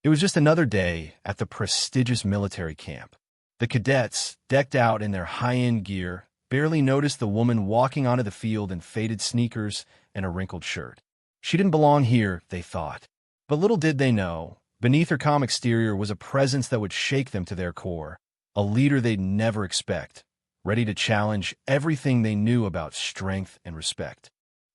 It was just another day at the prestigious military camp. The cadets, decked out in their high-end gear, barely noticed the woman walking onto the field in faded sneakers and a wrinkled shirt. She didn't belong here, they thought. But little did they know, beneath her calm exterior was a presence that would shake them to their core, a leader they'd never expect, ready to challenge everything they knew about strength and respect.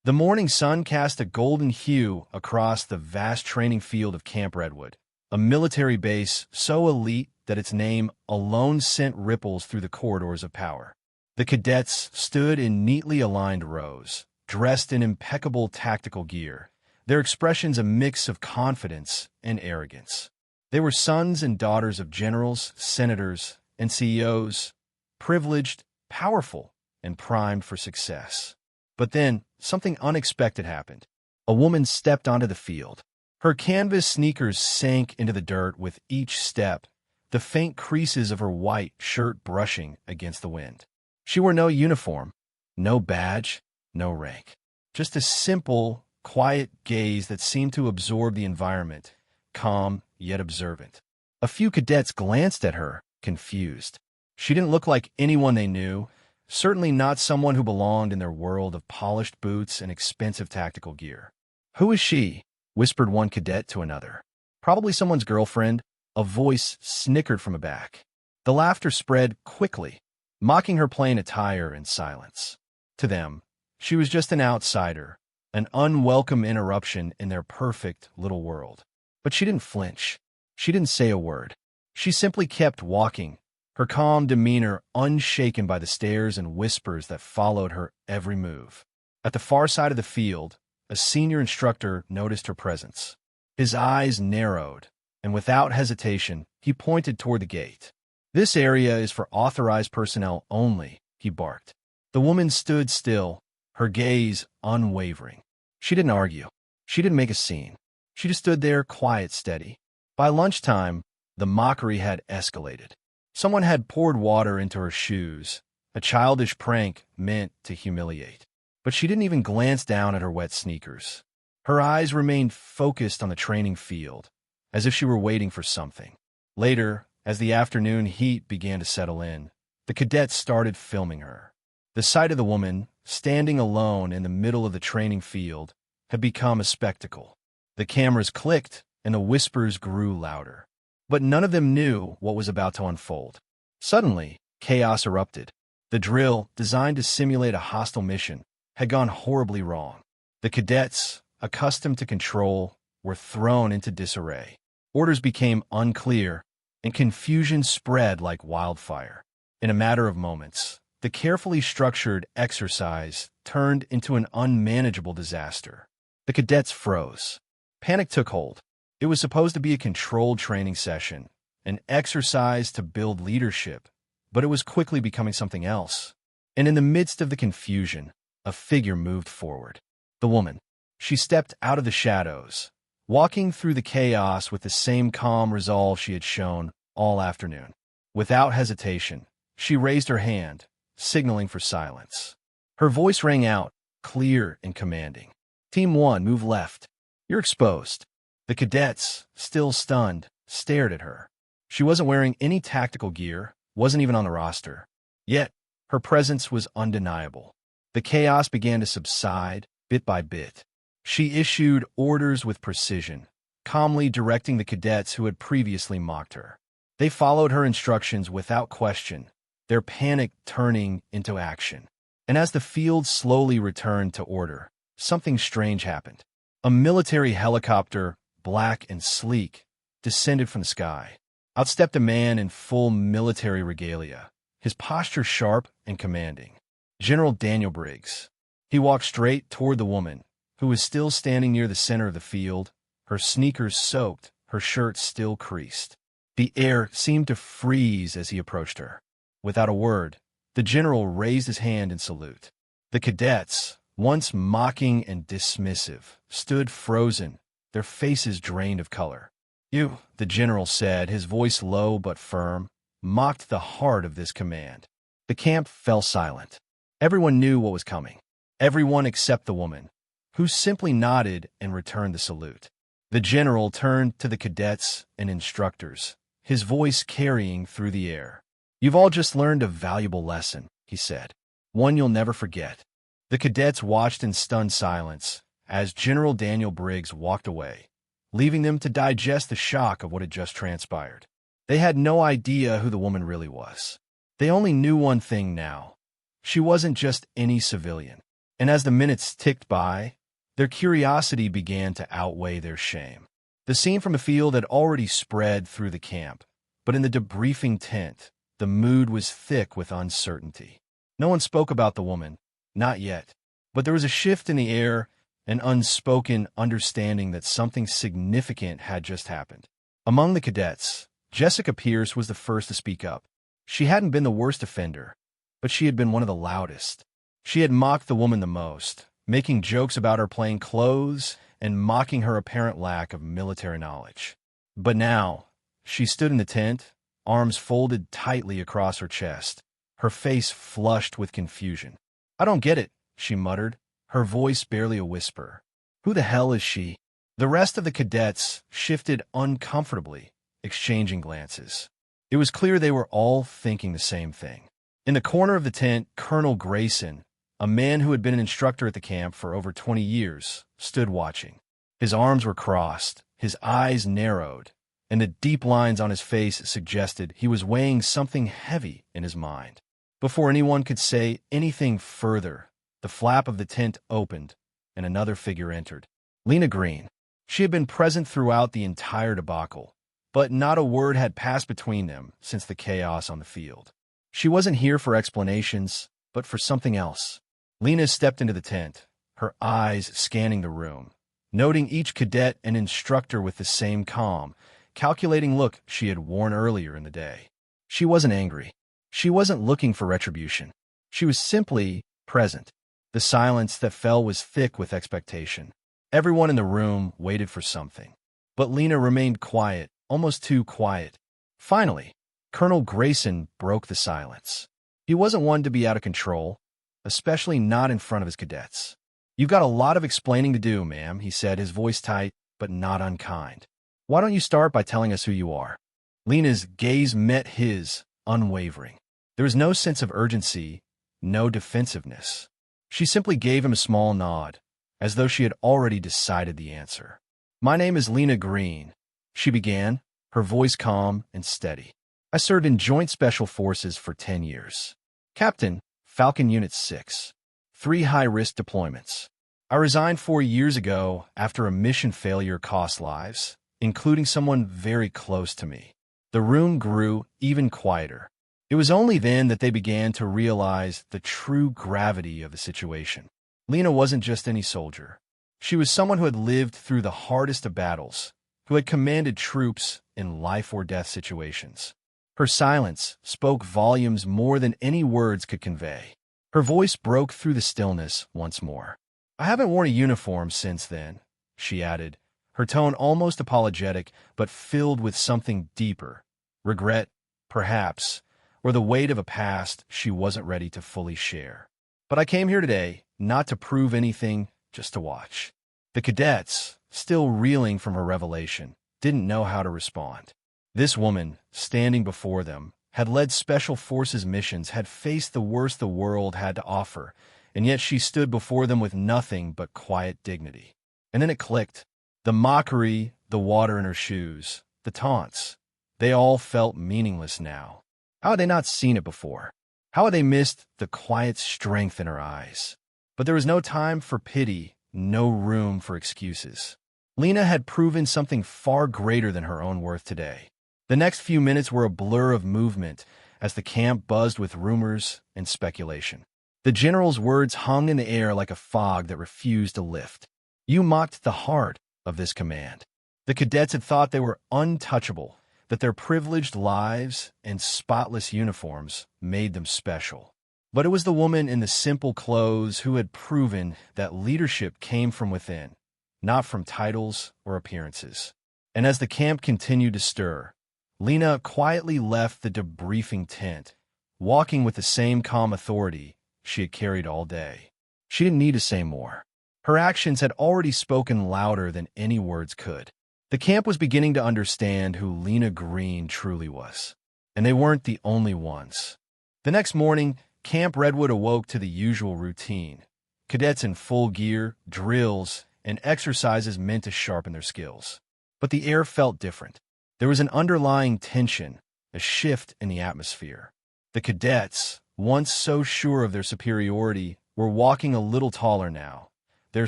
The morning sun cast a golden hue across the vast training field of Camp Redwood, a military base so elite that its name alone sent ripples through the corridors of power. The cadets stood in neatly aligned rows, dressed in impeccable tactical gear, their expressions a mix of confidence and arrogance. They were sons and daughters of generals, senators, and CEOs, privileged, powerful, and primed for success. But then, something unexpected happened. A woman stepped onto the field. Her canvas sneakers sank into the dirt with each step, the faint creases of her white shirt brushing against the wind. She wore no uniform, no badge, no rank. Just a simple, quiet gaze that seemed to absorb the environment, calm yet observant. A few cadets glanced at her, confused. She didn't look like anyone they knew, certainly not someone who belonged in their world of polished boots and expensive tactical gear. "Who is she?" whispered one cadet to another. "Probably someone's girlfriend," a voice snickered from aback. The laughter spread quickly, mocking her plain attire and silence. To them, she was just an outsider, an unwelcome interruption in their perfect little world. But she didn't flinch. She didn't say a word. She simply kept walking, her calm demeanor unshaken by the stares and whispers that followed her every move. At the far side of the field, a senior instructor noticed her presence. His eyes narrowed, and without hesitation, he pointed toward the gate. "This area is for authorized personnel only," he barked. The woman stood still, her gaze unwavering. She didn't argue. She didn't make a scene. She just stood there, quiet, steady. By lunchtime, the mockery had escalated. Someone had poured water into her shoes, a childish prank meant to humiliate. But she didn't even glance down at her wet sneakers. Her eyes remained focused on the training field, as if she were waiting for something. Later, as the afternoon heat began to settle in, the cadets started filming her. The sight of the woman, standing alone in the middle of the training field, had become a spectacle. The cameras clicked, and the whispers grew louder. But none of them knew what was about to unfold. Suddenly, chaos erupted. The drill, designed to simulate a hostile mission, had gone horribly wrong. The cadets, accustomed to control, were thrown into disarray. Orders became unclear, and confusion spread like wildfire. In a matter of moments, the carefully structured exercise turned into an unmanageable disaster. The cadets froze. Panic took hold. It was supposed to be a controlled training session, an exercise to build leadership, but it was quickly becoming something else. And in the midst of the confusion, a figure moved forward. The woman. She stepped out of the shadows, walking through the chaos with the same calm resolve she had shown all afternoon. Without hesitation, she raised her hand, signaling for silence. Her voice rang out, clear and commanding. "Team 1, move left. You're exposed." The cadets, still stunned, stared at her. She wasn't wearing any tactical gear, wasn't even on the roster. Yet, her presence was undeniable. The chaos began to subside, bit by bit. She issued orders with precision, calmly directing the cadets who had previously mocked her. They followed her instructions without question, their panic turning into action. And as the field slowly returned to order, something strange happened. A military helicopter, black and sleek, descended from the sky. Out stepped a man in full military regalia, his posture sharp and commanding. General Daniel Briggs. He walked straight toward the woman, who was still standing near the center of the field, her sneakers soaked, her shirt still creased. The air seemed to freeze as he approached her. Without a word, the general raised his hand in salute. The cadets, once mocking and dismissive, stood frozen, their faces drained of color. "You," the general said, his voice low but firm, mocked the heart of this command. The camp fell silent. Everyone knew what was coming. Everyone except the woman, who simply nodded and returned the salute. The general turned to the cadets and instructors, his voice carrying through the air. "You've all just learned a valuable lesson," he said. "One you'll never forget." The cadets watched in stunned silence as General Daniel Briggs walked away, leaving them to digest the shock of what had just transpired. They had no idea who the woman really was. They only knew one thing now. She wasn't just any civilian. And as the minutes ticked by, their curiosity began to outweigh their shame. The scene from the field had already spread through the camp, but in the debriefing tent, the mood was thick with uncertainty. No one spoke about the woman, not yet, but there was a shift in the air, an unspoken understanding that something significant had just happened. Among the cadets, Jessica Pierce was the first to speak up. She hadn't been the worst offender, but she had been one of the loudest. She had mocked the woman the most, making jokes about her plain clothes and mocking her apparent lack of military knowledge. But now, she stood in the tent, arms folded tightly across her chest, her face flushed with confusion. "I don't get it," she muttered, her voice barely a whisper. "Who the hell is she?" The rest of the cadets shifted uncomfortably, exchanging glances. It was clear they were all thinking the same thing. In the corner of the tent, Colonel Grayson, a man who had been an instructor at the camp for over 20 years, stood watching. His arms were crossed, his eyes narrowed, and the deep lines on his face suggested he was weighing something heavy in his mind. Before anyone could say anything further, the flap of the tent opened, and another figure entered. Lena Greene. She had been present throughout the entire debacle, but not a word had passed between them since the chaos on the field. She wasn't here for explanations, but for something else. Lena stepped into the tent, her eyes scanning the room, noting each cadet and instructor with the same calm, calculating look she had worn earlier in the day. She wasn't angry. She wasn't looking for retribution. She was simply present. The silence that fell was thick with expectation. Everyone in the room waited for something. But Lena remained quiet, almost too quiet. Finally, Colonel Grayson broke the silence. He wasn't one to be out of control, especially not in front of his cadets. "You've got a lot of explaining to do, ma'am," he said, his voice tight, but not unkind. "Why don't you start by telling us who you are?" Lena's gaze met his, unwavering. There was no sense of urgency, no defensiveness. She simply gave him a small nod, as though she had already decided the answer. "My name is Lena Greene," she began, her voice calm and steady. "I served in Joint Special Forces for 10 years. Captain, Falcon Unit 6. 3 high-risk deployments. I resigned 4 years ago after a mission failure cost lives, including someone very close to me." The room grew even quieter. It was only then that they began to realize the true gravity of the situation. Lena wasn't just any soldier. She was someone who had lived through the hardest of battles, who had commanded troops in life-or-death situations. Her silence spoke volumes more than any words could convey. Her voice broke through the stillness once more. "I haven't worn a uniform since then," she added, her tone almost apologetic but filled with something deeper. Regret, perhaps, or the weight of a past she wasn't ready to fully share. "But I came here today, not to prove anything, just to watch." The cadets, still reeling from her revelation, didn't know how to respond. This woman, standing before them, had led Special Forces missions, had faced the worst the world had to offer, and yet she stood before them with nothing but quiet dignity. And then it clicked. The mockery, the water in her shoes, the taunts, they all felt meaningless now. How had they not seen it before? How had they missed the quiet strength in her eyes? But there was no time for pity, no room for excuses. Lena had proven something far greater than her own worth today. The next few minutes were a blur of movement as the camp buzzed with rumors and speculation. The general's words hung in the air like a fog that refused to lift. You mocked the heart of this command. The cadets had thought they were untouchable, that their privileged lives and spotless uniforms made them special. But it was the woman in the simple clothes who had proven that leadership came from within, not from titles or appearances. And as the camp continued to stir, Lena quietly left the debriefing tent, walking with the same calm authority she had carried all day. She didn't need to say more. Her actions had already spoken louder than any words could. The camp was beginning to understand who Lena Greene truly was, and they weren't the only ones. The next morning, Camp Redwood awoke to the usual routine. Cadets in full gear, drills, and exercises meant to sharpen their skills. But the air felt different. There was an underlying tension, a shift in the atmosphere. The cadets, once so sure of their superiority, were walking a little taller now, their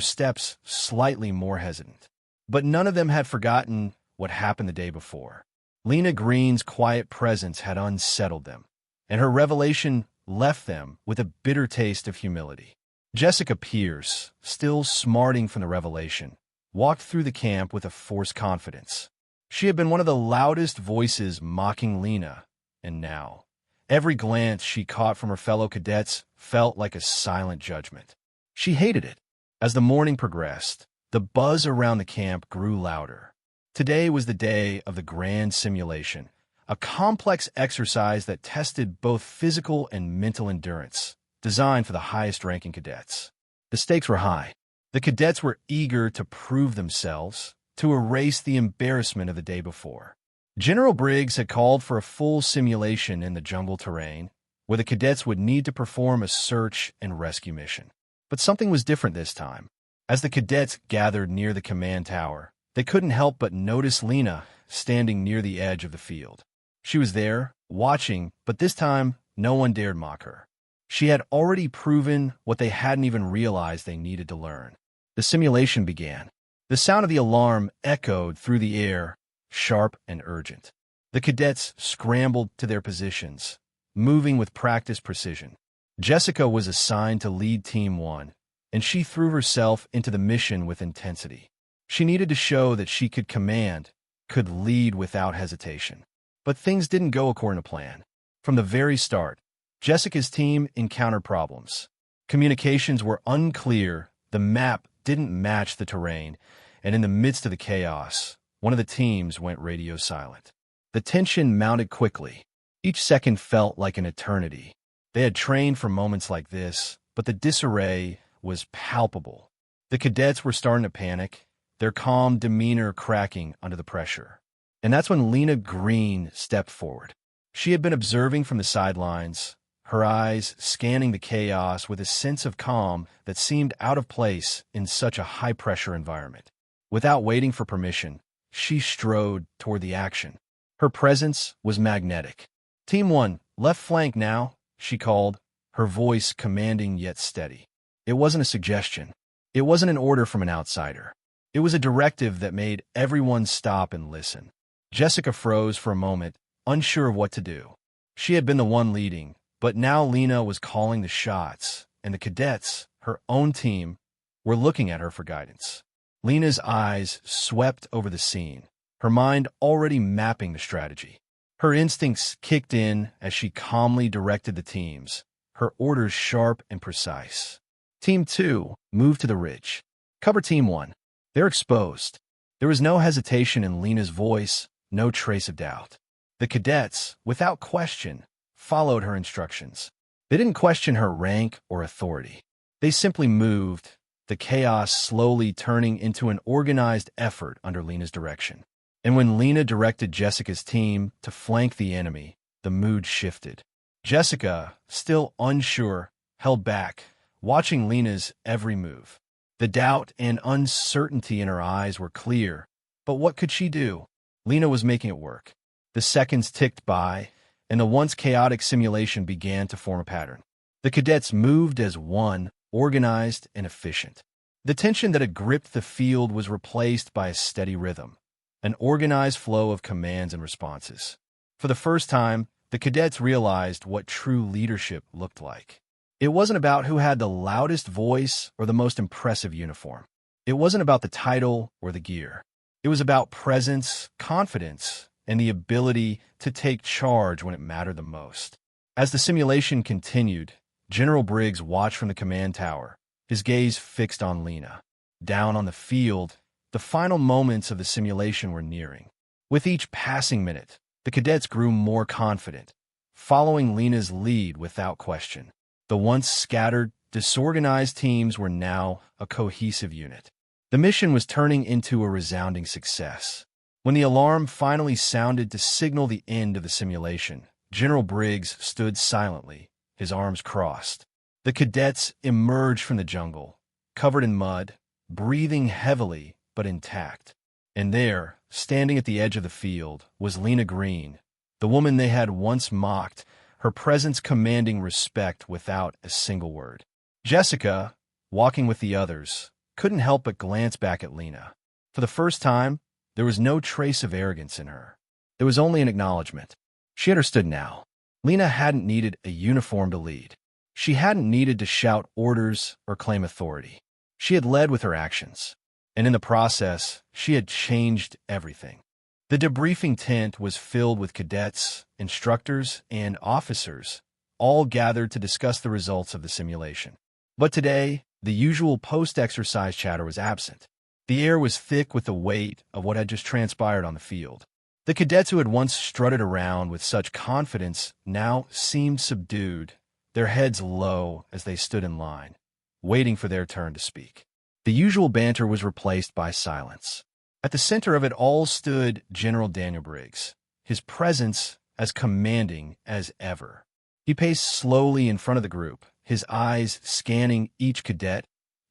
steps slightly more hesitant. But none of them had forgotten what happened the day before. Lena Greene's quiet presence had unsettled them, and her revelation left them with a bitter taste of humility. Jessica Pierce, still smarting from the revelation, walked through the camp with a forced confidence. She had been one of the loudest voices mocking Lena, and now, every glance she caught from her fellow cadets felt like a silent judgment. She hated it. As the morning progressed, the buzz around the camp grew louder. Today was the day of the grand simulation, a complex exercise that tested both physical and mental endurance, designed for the highest-ranking cadets. The stakes were high. The cadets were eager to prove themselves, to erase the embarrassment of the day before. General Briggs had called for a full simulation in the jungle terrain, where the cadets would need to perform a search and rescue mission. But something was different this time. As the cadets gathered near the command tower, they couldn't help but notice Lena standing near the edge of the field. She was there, watching, but this time, no one dared mock her. She had already proven what they hadn't even realized they needed to learn. The simulation began. The sound of the alarm echoed through the air, sharp and urgent. The cadets scrambled to their positions, moving with practiced precision. Jessica was assigned to lead Team 1, and she threw herself into the mission with intensity. She needed to show that she could command, could lead without hesitation. But things didn't go according to plan. From the very start, Jessica's team encountered problems. Communications were unclear, the map didn't match the terrain, and in the midst of the chaos, one of the teams went radio silent. The tension mounted quickly. Each second felt like an eternity. They had trained for moments like this, but the disarray was palpable. The cadets were starting to panic, their calm demeanor cracking under the pressure. And that's when Lena Greene stepped forward. She had been observing from the sidelines, her eyes scanning the chaos with a sense of calm that seemed out of place in such a high-pressure environment. Without waiting for permission, she strode toward the action. Her presence was magnetic. "Team 1, left flank now," she called, her voice commanding yet steady. It wasn't a suggestion. It wasn't an order from an outsider. It was a directive that made everyone stop and listen. Jessica froze for a moment, unsure of what to do. She had been the one leading, but now Lena was calling the shots, and the cadets, her own team, were looking at her for guidance. Lena's eyes swept over the scene, her mind already mapping the strategy. Her instincts kicked in as she calmly directed the teams, her orders sharp and precise. Team 2 moved to the ridge. Cover Team 1. They're exposed. There was no hesitation in Lena's voice, no trace of doubt. The cadets, without question, followed her instructions. They didn't question her rank or authority. They simply moved, the chaos slowly turning into an organized effort under Lena's direction. And when Lena directed Jessica's team to flank the enemy, the mood shifted. Jessica, still unsure, held back, watching Lena's every move. The doubt and uncertainty in her eyes were clear, but what could she do? Lena was making it work. The seconds ticked by, and the once chaotic simulation began to form a pattern. The cadets moved as one, organized and efficient. The tension that had gripped the field was replaced by a steady rhythm, an organized flow of commands and responses. For the first time, the cadets realized what true leadership looked like. It wasn't about who had the loudest voice or the most impressive uniform. It wasn't about the title or the gear. It was about presence, confidence, and the ability to take charge when it mattered the most. As the simulation continued, General Briggs watched from the command tower, his gaze fixed on Lena. Down on the field, the final moments of the simulation were nearing. With each passing minute, the cadets grew more confident, following Lena's lead without question. The once scattered, disorganized teams were now a cohesive unit. The mission was turning into a resounding success. When the alarm finally sounded to signal the end of the simulation, General Briggs stood silently, his arms crossed. The cadets emerged from the jungle, covered in mud, breathing heavily but intact. And there, standing at the edge of the field, was Lena Greene, the woman they had once mocked, her presence commanding respect without a single word. Jessica, walking with the others, couldn't help but glance back at Lena. For the first time, there was no trace of arrogance in her. There was only an acknowledgement. She understood now. Lena hadn't needed a uniform to lead. She hadn't needed to shout orders or claim authority. She had led with her actions. And in the process, she had changed everything. The debriefing tent was filled with cadets, instructors, and officers, all gathered to discuss the results of the simulation. But today, the usual post-exercise chatter was absent. The air was thick with the weight of what had just transpired on the field. The cadets who had once strutted around with such confidence now seemed subdued, their heads low as they stood in line, waiting for their turn to speak. The usual banter was replaced by silence. At the center of it all stood General Daniel Briggs, his presence as commanding as ever. He paced slowly in front of the group, his eyes scanning each cadet,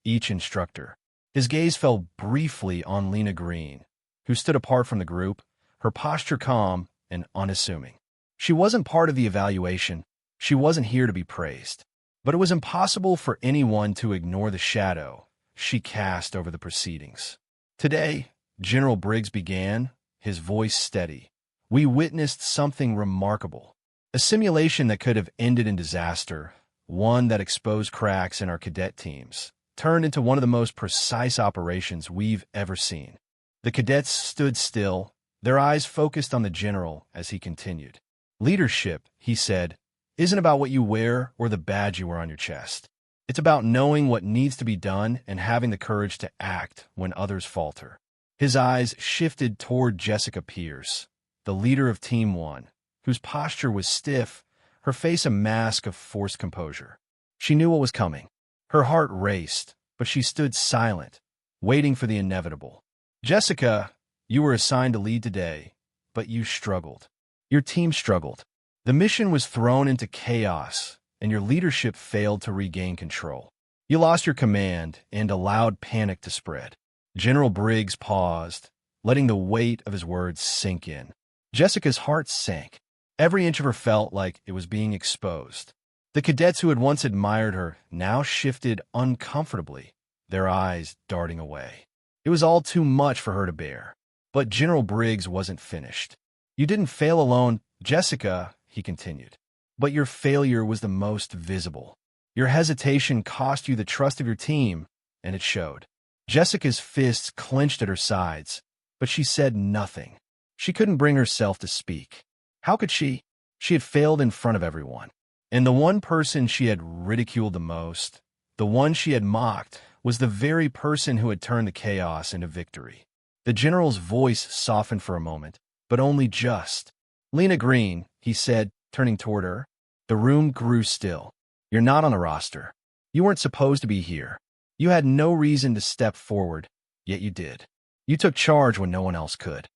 each instructor. His gaze fell briefly on Lena Greene, who stood apart from the group, her posture calm and unassuming. She wasn't part of the evaluation. She wasn't here to be praised. But it was impossible for anyone to ignore the shadow she cast over the proceedings. Today, General Briggs began, his voice steady. We witnessed something remarkable. A simulation that could have ended in disaster, one that exposed cracks in our cadet teams, turned into one of the most precise operations we've ever seen. The cadets stood still, their eyes focused on the general as he continued. Leadership, he said, isn't about what you wear or the badge you wear on your chest. It's about knowing what needs to be done and having the courage to act when others falter. His eyes shifted toward Jessica Pierce, the leader of Team 1, whose posture was stiff, her face a mask of forced composure. She knew what was coming. Her heart raced, but she stood silent, waiting for the inevitable. Jessica, you were assigned to lead today, but you struggled. Your team struggled. The mission was thrown into chaos, and your leadership failed to regain control. You lost your command and allowed panic to spread. General Briggs paused, letting the weight of his words sink in. Jessica's heart sank. Every inch of her felt like it was being exposed. The cadets who had once admired her now shifted uncomfortably, their eyes darting away. It was all too much for her to bear. But General Briggs wasn't finished. You didn't fail alone, Jessica, he continued. But your failure was the most visible. Your hesitation cost you the trust of your team, and it showed. Jessica's fists clenched at her sides, but she said nothing. She couldn't bring herself to speak. How could she? She had failed in front of everyone. And the one person she had ridiculed the most, the one she had mocked, was the very person who had turned the chaos into victory. The general's voice softened for a moment, but only just. Lena Greene, he said, turning toward her. The room grew still. You're not on the roster. You weren't supposed to be here. You had no reason to step forward, yet you did. You took charge when no one else could.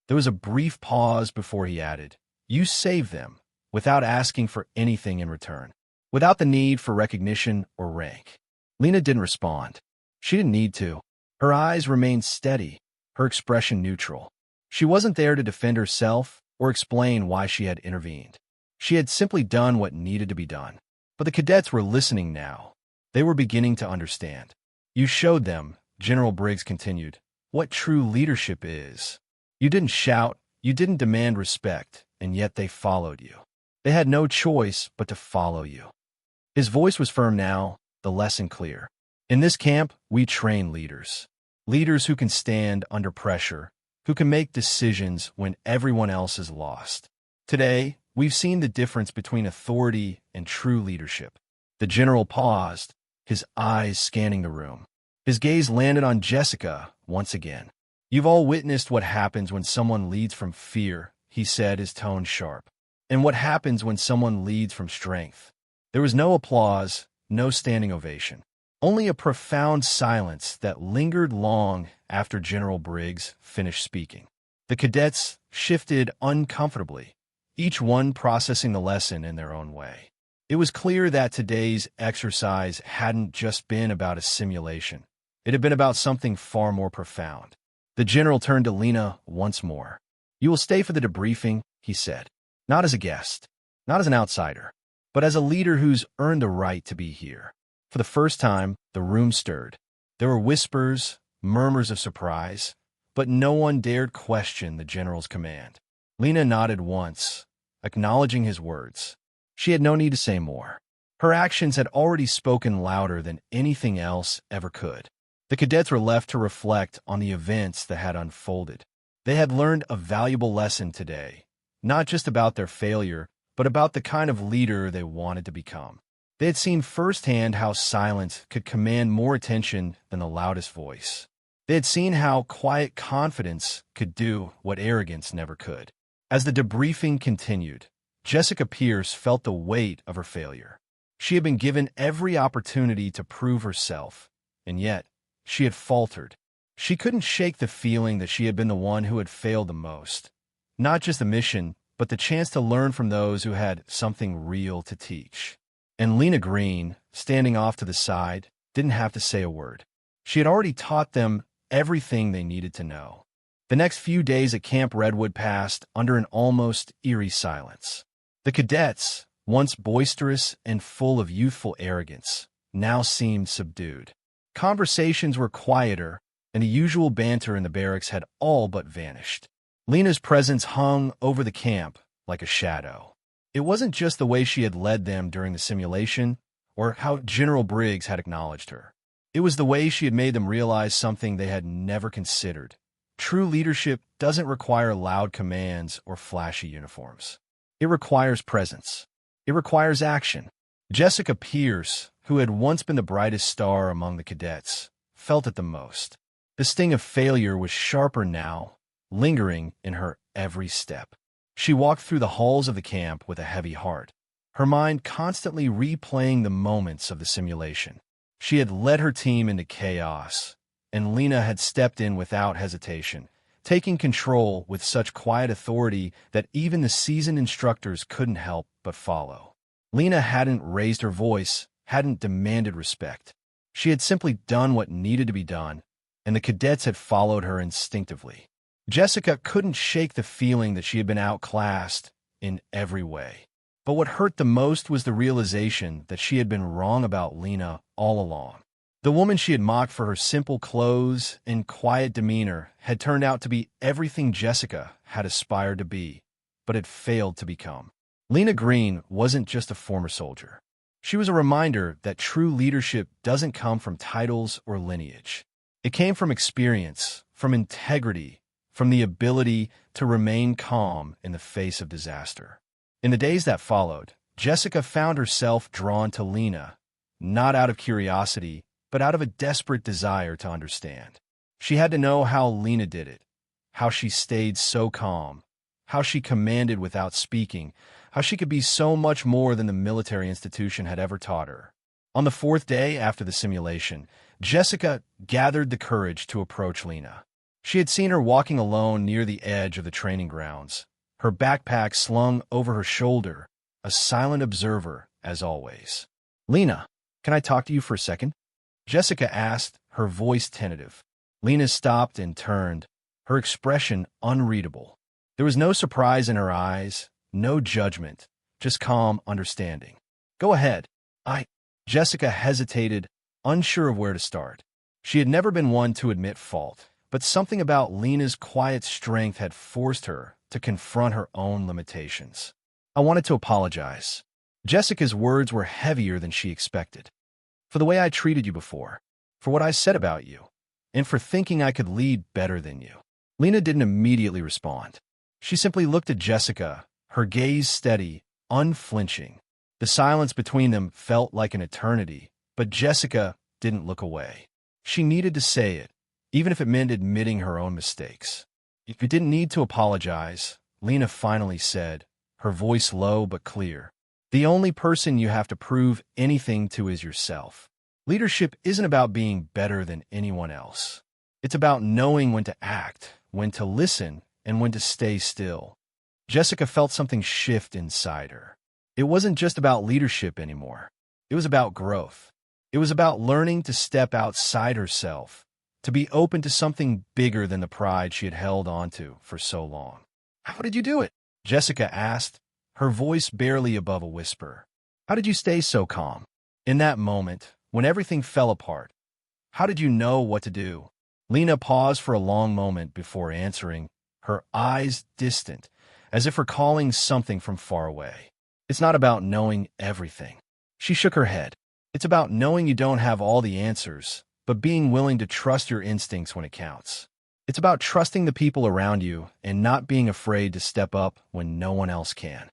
There was a brief pause before he added, you saved them, without asking for anything in return, without the need for recognition or rank. Lena didn't respond. She didn't need to. Her eyes remained steady, her expression neutral. She wasn't there to defend herself or explain why she had intervened. She had simply done what needed to be done. But the cadets were listening now. They were beginning to understand. You showed them, General Briggs continued, what true leadership is. You didn't shout, you didn't demand respect, and yet they followed you. They had no choice but to follow you. His voice was firm now, the lesson clear. In this camp, we train leaders. Leaders who can stand under pressure, who can make decisions when everyone else is lost. Today, we've seen the difference between authority and true leadership. The general paused, his eyes scanning the room. His gaze landed on Jessica once again. You've all witnessed what happens when someone leads from fear, he said, his tone sharp. And what happens when someone leads from strength. There was no applause, no standing ovation. Only a profound silence that lingered long after General Briggs finished speaking. The cadets shifted uncomfortably, each one processing the lesson in their own way. It was clear that today's exercise hadn't just been about a simulation. It had been about something far more profound. The general turned to Lena once more. "You will stay for the debriefing," he said. "Not as a guest, not as an outsider, but as a leader who's earned the right to be here." For the first time, the room stirred. There were whispers, murmurs of surprise, but no one dared question the general's command. Lena nodded once, acknowledging his words. She had no need to say more. Her actions had already spoken louder than anything else ever could. The cadets were left to reflect on the events that had unfolded. They had learned a valuable lesson today, not just about their failure, but about the kind of leader they wanted to become. They had seen firsthand how silence could command more attention than the loudest voice. They had seen how quiet confidence could do what arrogance never could. As the debriefing continued, Jessica Pierce felt the weight of her failure. She had been given every opportunity to prove herself, and yet she had faltered. She couldn't shake the feeling that she had been the one who had failed the most. Not just the mission, but the chance to learn from those who had something real to teach. And Lena Greene, standing off to the side, didn't have to say a word. She had already taught them everything they needed to know. The next few days at Camp Redwood passed under an almost eerie silence. The cadets, once boisterous and full of youthful arrogance, now seemed subdued. Conversations were quieter, and the usual banter in the barracks had all but vanished. Lena's presence hung over the camp like a shadow. It wasn't just the way she had led them during the simulation, or how General Briggs had acknowledged her. It was the way she had made them realize something they had never considered. True leadership doesn't require loud commands or flashy uniforms. It requires presence. It requires action. Jessica Pierce, who had once been the brightest star among the cadets, felt it the most. The sting of failure was sharper now, lingering in her every step. She walked through the halls of the camp with a heavy heart, her mind constantly replaying the moments of the simulation. She had led her team into chaos, and Lena had stepped in without hesitation, taking control with such quiet authority that even the seasoned instructors couldn't help but follow. Lena hadn't raised her voice, hadn't demanded respect. She had simply done what needed to be done, and the cadets had followed her instinctively. Jessica couldn't shake the feeling that she had been outclassed in every way. But what hurt the most was the realization that she had been wrong about Lena all along. The woman she had mocked for her simple clothes and quiet demeanor had turned out to be everything Jessica had aspired to be, but had failed to become. Lena Greene wasn't just a former soldier. She was a reminder that true leadership doesn't come from titles or lineage. It came from experience, from integrity, from the ability to remain calm in the face of disaster. In the days that followed, Jessica found herself drawn to Lena, not out of curiosity, but out of a desperate desire to understand. She had to know how Lena did it, how she stayed so calm, how she commanded without speaking, how she could be so much more than the military institution had ever taught her. On the fourth day after the simulation, Jessica gathered the courage to approach Lena. She had seen her walking alone near the edge of the training grounds, her backpack slung over her shoulder, a silent observer as always. "Lena, can I talk to you for a second?" Jessica asked, her voice tentative. Lena stopped and turned, her expression unreadable. There was no surprise in her eyes, no judgment, just calm understanding. "Go ahead." Jessica hesitated, unsure of where to start. She had never been one to admit fault, but something about Lena's quiet strength had forced her to confront her own limitations. "I wanted to apologize." Jessica's words were heavier than she expected. "For the way I treated you before, for what I said about you, and for thinking I could lead better than you." Lena didn't immediately respond. She simply looked at Jessica, her gaze steady, unflinching. The silence between them felt like an eternity, but Jessica didn't look away. She needed to say it, even if it meant admitting her own mistakes. "If you didn't need to apologize," Lena finally said, her voice low but clear. "The only person you have to prove anything to is yourself. Leadership isn't about being better than anyone else. It's about knowing when to act, when to listen, and when to stay still. Jessica felt something shift inside her. It wasn't just about leadership anymore. It was about growth. It was about learning to step outside herself, to be open to something bigger than the pride she had held onto for so long. "How did you do it?" Jessica asked, her voice barely above a whisper. "How did you stay so calm? In that moment, when everything fell apart, how did you know what to do?" Lena paused for a long moment before answering, her eyes distant, as if recalling something from far away. "It's not about knowing everything." She shook her head. "It's about knowing you don't have all the answers, but being willing to trust your instincts when it counts. It's about trusting the people around you and not being afraid to step up when no one else can."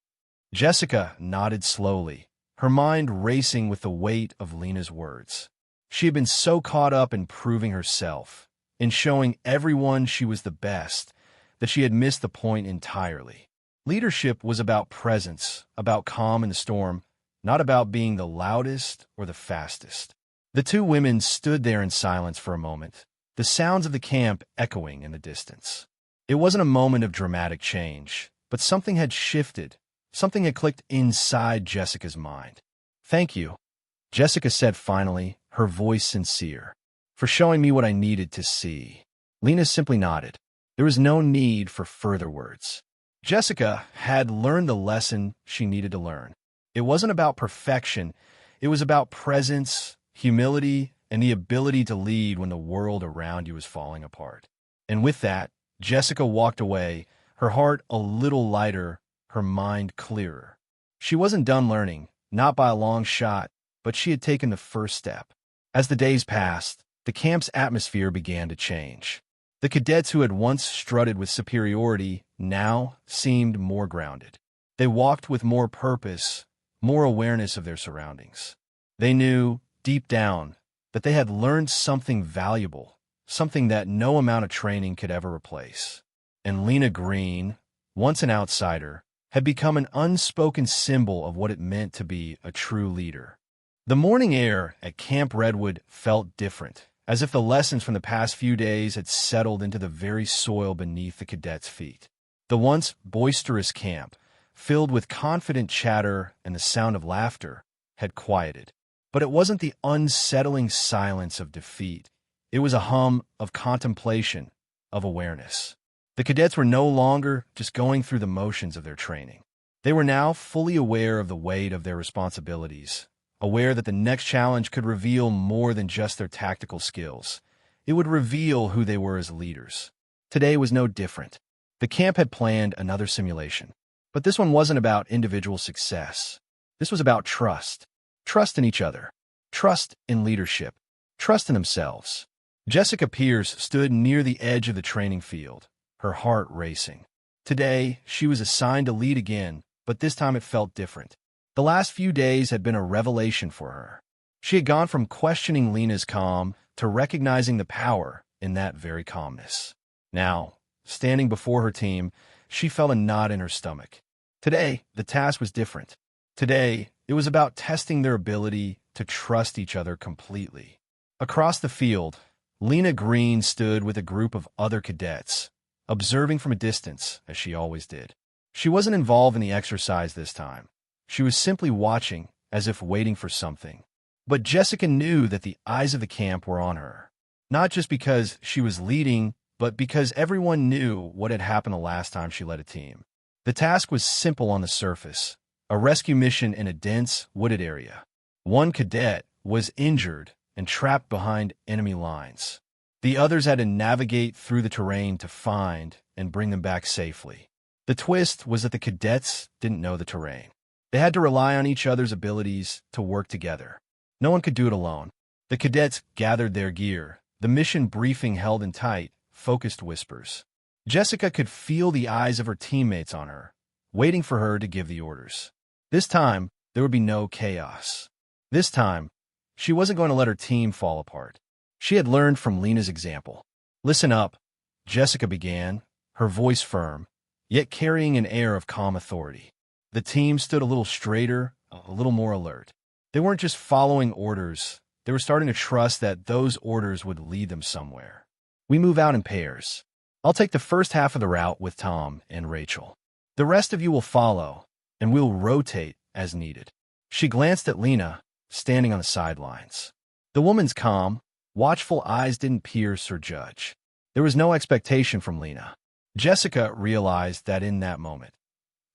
Jessica nodded slowly, her mind racing with the weight of Lena's words. She had been so caught up in proving herself, in showing everyone she was the best, that she had missed the point entirely. Leadership was about presence, about calm in the storm, not about being the loudest or the fastest. The two women stood there in silence for a moment, the sounds of the camp echoing in the distance. It wasn't a moment of dramatic change, but something had shifted, something had clicked inside Jessica's mind. "Thank you," Jessica said finally, her voice sincere, "for showing me what I needed to see." Lena simply nodded. There was no need for further words. Jessica had learned the lesson she needed to learn. It wasn't about perfection. It was about presence, humility, and the ability to lead when the world around you is falling apart. And with that, Jessica walked away, her heart a little lighter, her mind clearer. She wasn't done learning, not by a long shot, but she had taken the first step. As the days passed, the camp's atmosphere began to change. The cadets who had once strutted with superiority now seemed more grounded. They walked with more purpose, more awareness of their surroundings. They knew, deep down, that they had learned something valuable, something that no amount of training could ever replace. And Lena Greene, once an outsider, had become an unspoken symbol of what it meant to be a true leader. The morning air at Camp Redwood felt different, as if the lessons from the past few days had settled into the very soil beneath the cadets' feet. The once boisterous camp, filled with confident chatter and the sound of laughter, had quieted. But it wasn't the unsettling silence of defeat. It was a hum of contemplation, of awareness. The cadets were no longer just going through the motions of their training. They were now fully aware of the weight of their responsibilities, aware that the next challenge could reveal more than just their tactical skills. It would reveal who they were as leaders. Today was no different. The camp had planned another simulation. But this one wasn't about individual success. This was about trust. Trust in each other. Trust in leadership. Trust in themselves. Jessica Pierce stood near the edge of the training field, her heart racing. Today, she was assigned to lead again, but this time it felt different. The last few days had been a revelation for her. She had gone from questioning Lena's calm to recognizing the power in that very calmness. Now, standing before her team, she felt a knot in her stomach. Today, the task was different. Today, it was about testing their ability to trust each other completely. Across the field, Lena Greene stood with a group of other cadets, observing from a distance, as she always did. She wasn't involved in the exercise this time. She was simply watching, as if waiting for something. But Jessica knew that the eyes of the camp were on her, not just because she was leading, but because everyone knew what had happened the last time she led a team. The task was simple on the surface, a rescue mission in a dense, wooded area. One cadet was injured and trapped behind enemy lines. The others had to navigate through the terrain to find and bring them back safely. The twist was that the cadets didn't know the terrain. They had to rely on each other's abilities to work together. No one could do it alone. The cadets gathered their gear, the mission briefing held in tight, focused whispers. Jessica could feel the eyes of her teammates on her, waiting for her to give the orders. This time, there would be no chaos. This time, she wasn't going to let her team fall apart. She had learned from Lena's example. "Listen up," Jessica began, her voice firm, yet carrying an air of calm authority. The team stood a little straighter, a little more alert. They weren't just following orders. They were starting to trust that those orders would lead them somewhere. "We move out in pairs. I'll take the first half of the route with Tom and Rachel. The rest of you will follow, and we'll rotate as needed." She glanced at Lena, standing on the sidelines. The woman's calm, watchful eyes didn't pierce or judge. There was no expectation from Lena. Jessica realized that in that moment,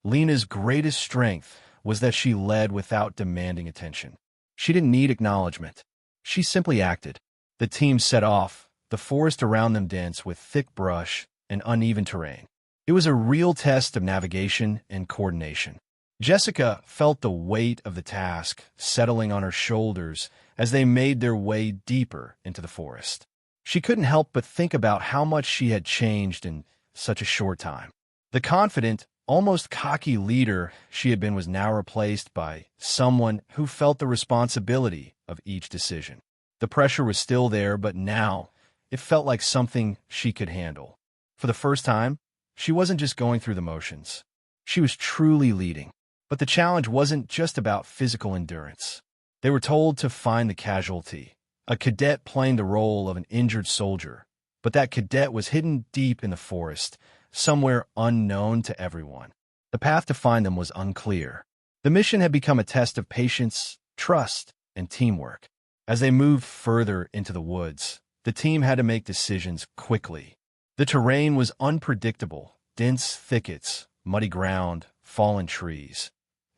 Lena's greatest strength was that she led without demanding attention. She didn't need acknowledgement. She simply acted. The team set off, the forest around them dense with thick brush and uneven terrain. It was a real test of navigation and coordination. Jessica felt the weight of the task settling on her shoulders as they made their way deeper into the forest. She couldn't help but think about how much she had changed in such a short time. The confident, almost cocky leader she had been was now replaced by someone who felt the responsibility of each decision. The pressure was still there, but now it felt like something she could handle. For the first time, she wasn't just going through the motions. She was truly leading. But the challenge wasn't just about physical endurance. They were told to find the casualty, a cadet playing the role of an injured soldier. But that cadet was hidden deep in the forest, somewhere unknown to everyone. The path to find them was unclear. The mission had become a test of patience, trust, and teamwork. As they moved further into the woods, the team had to make decisions quickly. The terrain was unpredictable, dense thickets, muddy ground, fallen trees.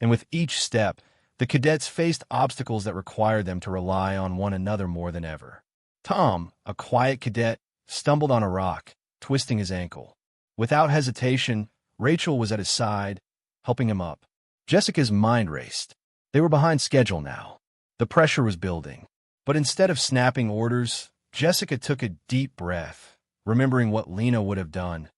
And with each step, the cadets faced obstacles that required them to rely on one another more than ever. Tom, a quiet cadet, stumbled on a rock, twisting his ankle. Without hesitation, Rachel was at his side, helping him up. Jessica's mind raced. They were behind schedule now. The pressure was building. But instead of snapping orders, Jessica took a deep breath, remembering what Lena would have done.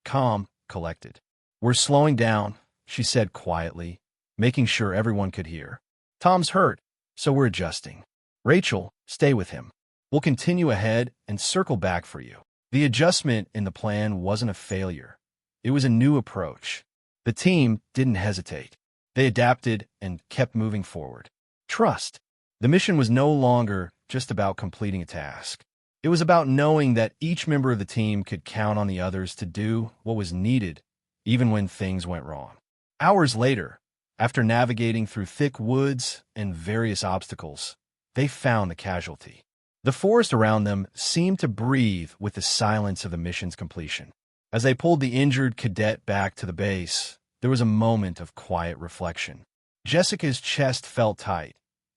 Calm, collected. "We're slowing down," she said quietly, making sure everyone could hear. "Tom's hurt, so we're adjusting. Rachel, stay with him. We'll continue ahead and circle back for you." The adjustment in the plan wasn't a failure. It was a new approach. The team didn't hesitate. They adapted and kept moving forward. Trust. The mission was no longer just about completing a task. It was about knowing that each member of the team could count on the others to do what was needed, even when things went wrong. Hours later, after navigating through thick woods and various obstacles, they found the casualty. The forest around them seemed to breathe with the silence of the mission's completion. As they pulled the injured cadet back to the base, there was a moment of quiet reflection. Jessica's chest felt tight,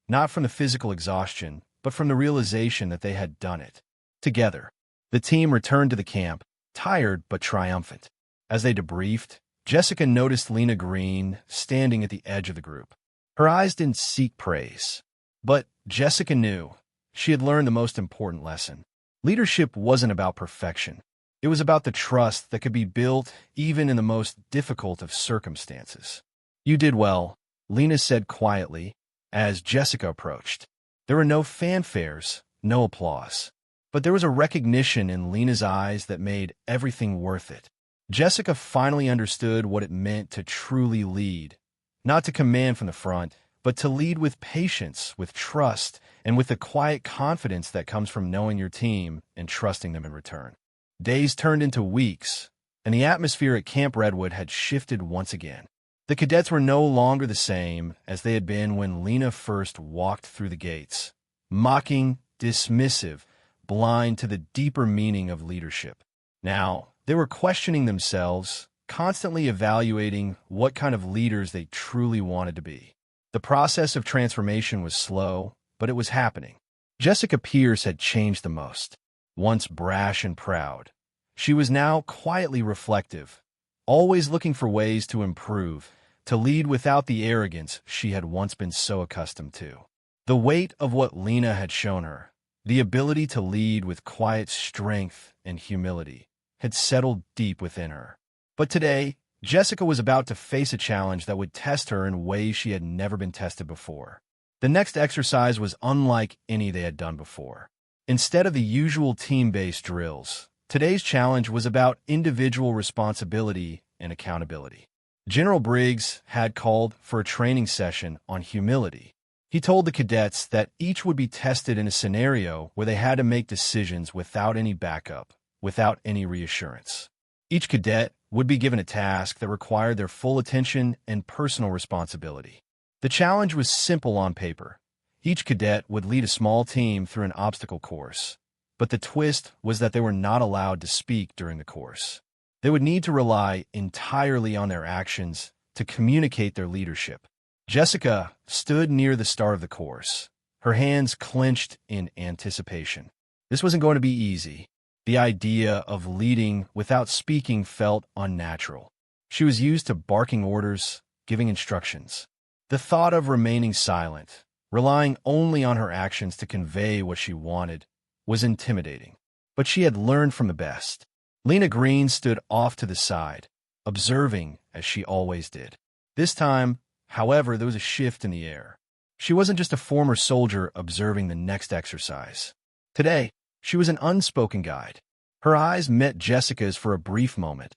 not from the physical exhaustion, but from the realization that they had done it. Together, the team returned to the camp, tired but triumphant. As they debriefed, Jessica noticed Lena Greene standing at the edge of the group. Her eyes didn't seek praise, but Jessica knew she had learned the most important lesson. Leadership wasn't about perfection. It was about the trust that could be built even in the most difficult of circumstances. "You did well," Lena said quietly as Jessica approached. There were no fanfares, no applause, but there was a recognition in Lena's eyes that made everything worth it. Jessica finally understood what it meant to truly lead, not to command from the front, but to lead with patience, with trust, and with the quiet confidence that comes from knowing your team and trusting them in return. Days turned into weeks, and the atmosphere at Camp Redwood had shifted once again. The cadets were no longer the same as they had been when Lena first walked through the gates, mocking, dismissive, blind to the deeper meaning of leadership. Now, they were questioning themselves, constantly evaluating what kind of leaders they truly wanted to be. The process of transformation was slow, but it was happening. Jessica Pierce had changed the most. Once brash and proud, she was now quietly reflective, always looking for ways to improve, to lead without the arrogance she had once been so accustomed to. The weight of what Lena had shown her, the ability to lead with quiet strength and humility, had settled deep within her. But today, Jessica was about to face a challenge that would test her in ways she had never been tested before. The next exercise was unlike any they had done before. Instead of the usual team-based drills, today's challenge was about individual responsibility and accountability. General Briggs had called for a training session on humility. He told the cadets that each would be tested in a scenario where they had to make decisions without any backup, without any reassurance. Each cadet would be given a task that required their full attention and personal responsibility. The challenge was simple on paper. Each cadet would lead a small team through an obstacle course, but the twist was that they were not allowed to speak during the course. They would need to rely entirely on their actions to communicate their leadership. Jessica stood near the start of the course, her hands clenched in anticipation. This wasn't going to be easy. The idea of leading without speaking felt unnatural. She was used to barking orders, giving instructions. The thought of remaining silent, relying only on her actions to convey what she wanted, was intimidating. But she had learned from the best. Lena Greene stood off to the side, observing as she always did. This time, however, there was a shift in the air. She wasn't just a former soldier observing the next exercise. Today, she was an unspoken guide. Her eyes met Jessica's for a brief moment,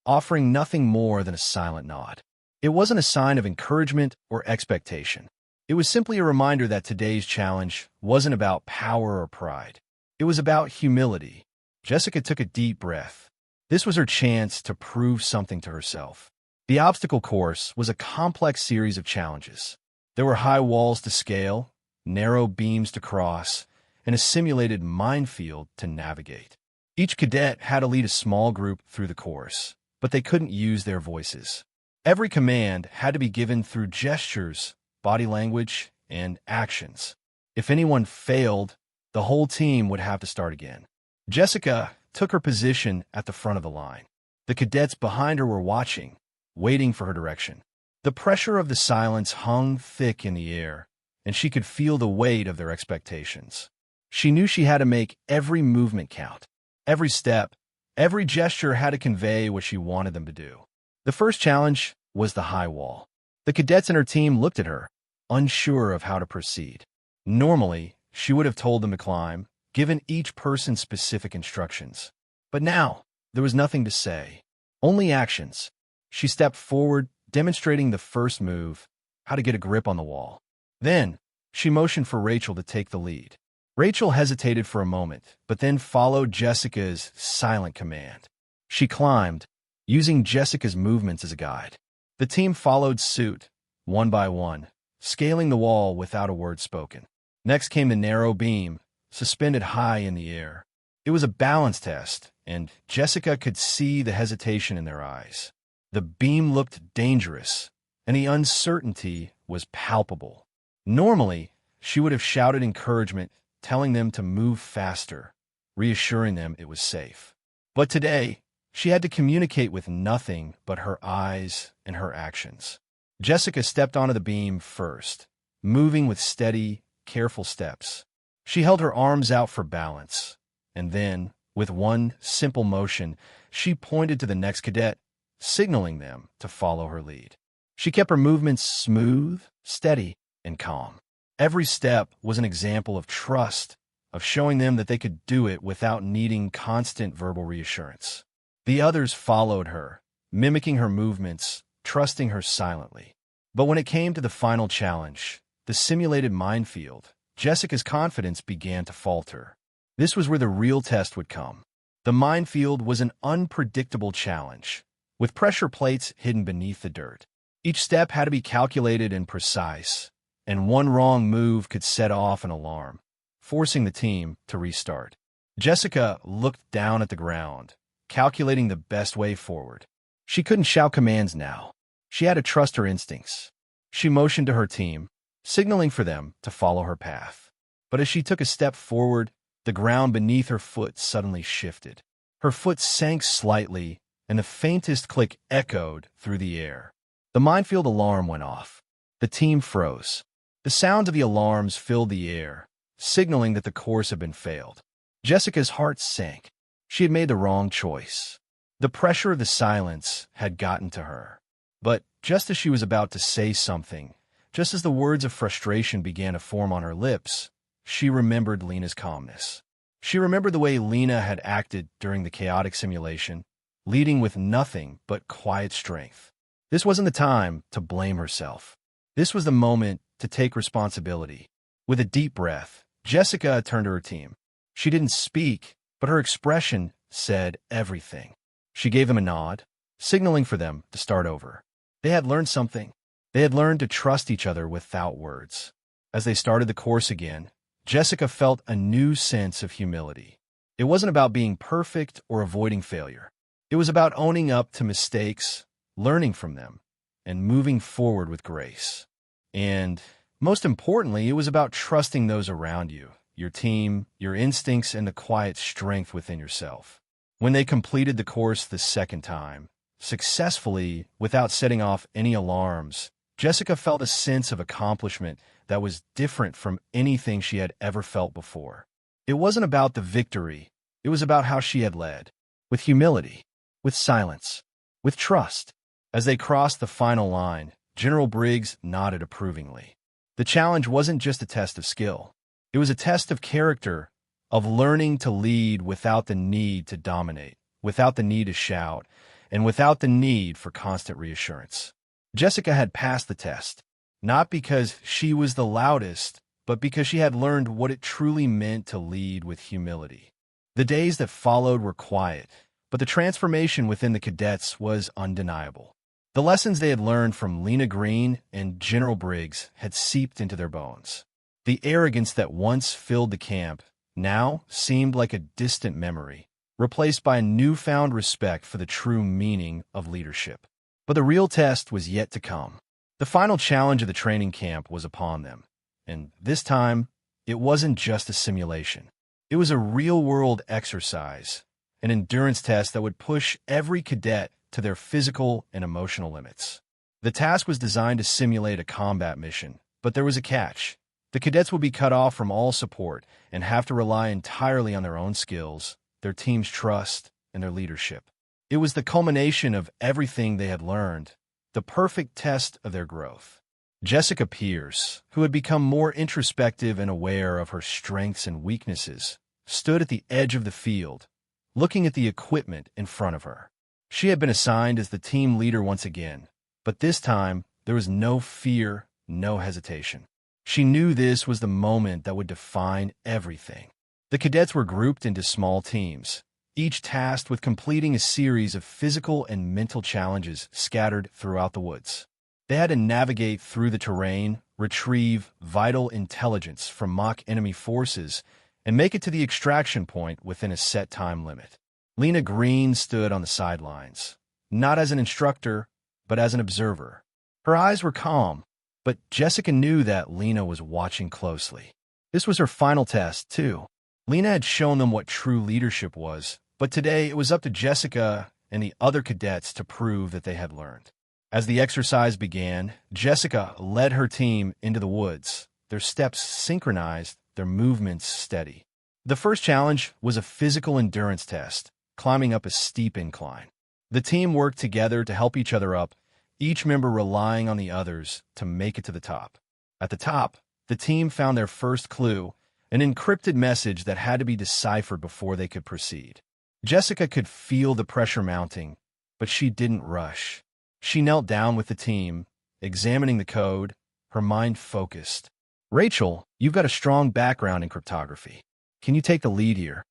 offering nothing more than a silent nod. It wasn't a sign of encouragement or expectation. It was simply a reminder that today's challenge wasn't about power or pride. It was about humility. Jessica took a deep breath. This was her chance to prove something to herself. The obstacle course was a complex series of challenges. There were high walls to scale, narrow beams to cross, and a simulated minefield to navigate. Each cadet had to lead a small group through the course, but they couldn't use their voices. Every command had to be given through gestures, body language, and actions. If anyone failed, the whole team would have to start again. Jessica took her position at the front of the line. The cadets behind her were watching, waiting for her direction. The pressure of the silence hung thick in the air, and she could feel the weight of their expectations. She knew she had to make every movement count. Every step, every gesture had to convey what she wanted them to do. The first challenge was the high wall. The cadets and her team looked at her, unsure of how to proceed. Normally, she would have told them to climb, given each person specific instructions. But now, there was nothing to say, only actions. She stepped forward, demonstrating the first move, how to get a grip on the wall. Then, she motioned for Rachel to take the lead. Rachel hesitated for a moment, but then followed Jessica's silent command. She climbed, using Jessica's movements as a guide. The team followed suit, one by one, scaling the wall without a word spoken. Next came the narrow beam, suspended high in the air. It was a balance test, and Jessica could see the hesitation in their eyes. The beam looked dangerous, and the uncertainty was palpable. Normally, she would have shouted encouragement, telling them to move faster, reassuring them it was safe. But today, she had to communicate with nothing but her eyes and her actions. Jessica stepped onto the beam first, moving with steady, careful steps. She held her arms out for balance, and then, with one simple motion, she pointed to the next cadet, signaling them to follow her lead. She kept her movements smooth, steady, and calm. Every step was an example of trust, of showing them that they could do it without needing constant verbal reassurance. The others followed her, mimicking her movements, trusting her silently. But when it came to the final challenge, the simulated minefield, Jessica's confidence began to falter. This was where the real test would come. The minefield was an unpredictable challenge, with pressure plates hidden beneath the dirt. Each step had to be calculated and precise, and one wrong move could set off an alarm, forcing the team to restart. Jessica looked down at the ground, calculating the best way forward. She couldn't shout commands now. She had to trust her instincts. She motioned to her team, signaling for them to follow her path. But as she took a step forward, the ground beneath her foot suddenly shifted. Her foot sank slightly, and the faintest click echoed through the air. The minefield alarm went off. The team froze. The sound of the alarms filled the air, signaling that the course had been failed. Jessica's heart sank. She had made the wrong choice. The pressure of the silence had gotten to her. But just as she was about to say something, just as the words of frustration began to form on her lips, she remembered Lena's calmness. She remembered the way Lena had acted during the chaotic simulation, leading with nothing but quiet strength. This wasn't the time to blame herself. This was the moment to take responsibility. With a deep breath, Jessica turned to her team. She didn't speak, but her expression said everything. She gave them a nod, signaling for them to start over. They had learned something. They had learned to trust each other without words. As they started the course again, Jessica felt a new sense of humility. It wasn't about being perfect or avoiding failure. It was about owning up to mistakes, learning from them, and moving forward with grace. And most importantly, it was about trusting those around you, your team, your instincts, and the quiet strength within yourself. When they completed the course the second time, successfully, without setting off any alarms, Jessica felt a sense of accomplishment that was different from anything she had ever felt before. It wasn't about the victory. It was about how she had led, with humility, with silence, with trust. As they crossed the final line, General Briggs nodded approvingly. The challenge wasn't just a test of skill. It was a test of character, of learning to lead without the need to dominate, without the need to shout, and without the need for constant reassurance. Jessica had passed the test, not because she was the loudest, but because she had learned what it truly meant to lead with humility. The days that followed were quiet, but the transformation within the cadets was undeniable. The lessons they had learned from Lena Greene and General Briggs had seeped into their bones. The arrogance that once filled the camp now seemed like a distant memory, replaced by a newfound respect for the true meaning of leadership. But the real test was yet to come. The final challenge of the training camp was upon them, and this time, it wasn't just a simulation. It was a real-world exercise, an endurance test that would push every cadet to their physical and emotional limits. The task was designed to simulate a combat mission, but there was a catch. The cadets would be cut off from all support and have to rely entirely on their own skills, their team's trust, and their leadership. It was the culmination of everything they had learned, the perfect test of their growth. Jessica Pierce, who had become more introspective and aware of her strengths and weaknesses, stood at the edge of the field, looking at the equipment in front of her. She had been assigned as the team leader once again, but this time there was no fear, no hesitation. She knew this was the moment that would define everything. The cadets were grouped into small teams, each tasked with completing a series of physical and mental challenges scattered throughout the woods. They had to navigate through the terrain, retrieve vital intelligence from mock enemy forces, and make it to the extraction point within a set time limit. Lena Greene stood on the sidelines, not as an instructor, but as an observer. Her eyes were calm, but Jessica knew that Lena was watching closely. This was her final test, too. Lena had shown them what true leadership was, but today it was up to Jessica and the other cadets to prove that they had learned. As the exercise began, Jessica led her team into the woods, their steps synchronized, their movements steady. The first challenge was a physical endurance test, climbing up a steep incline. The team worked together to help each other up, each member relying on the others to make it to the top. At the top, the team found their first clue, an encrypted message that had to be deciphered before they could proceed. Jessica could feel the pressure mounting, but she didn't rush. She knelt down with the team, examining the code, her mind focused. "Rachel, you've got a strong background in cryptography. Can you take the lead here?"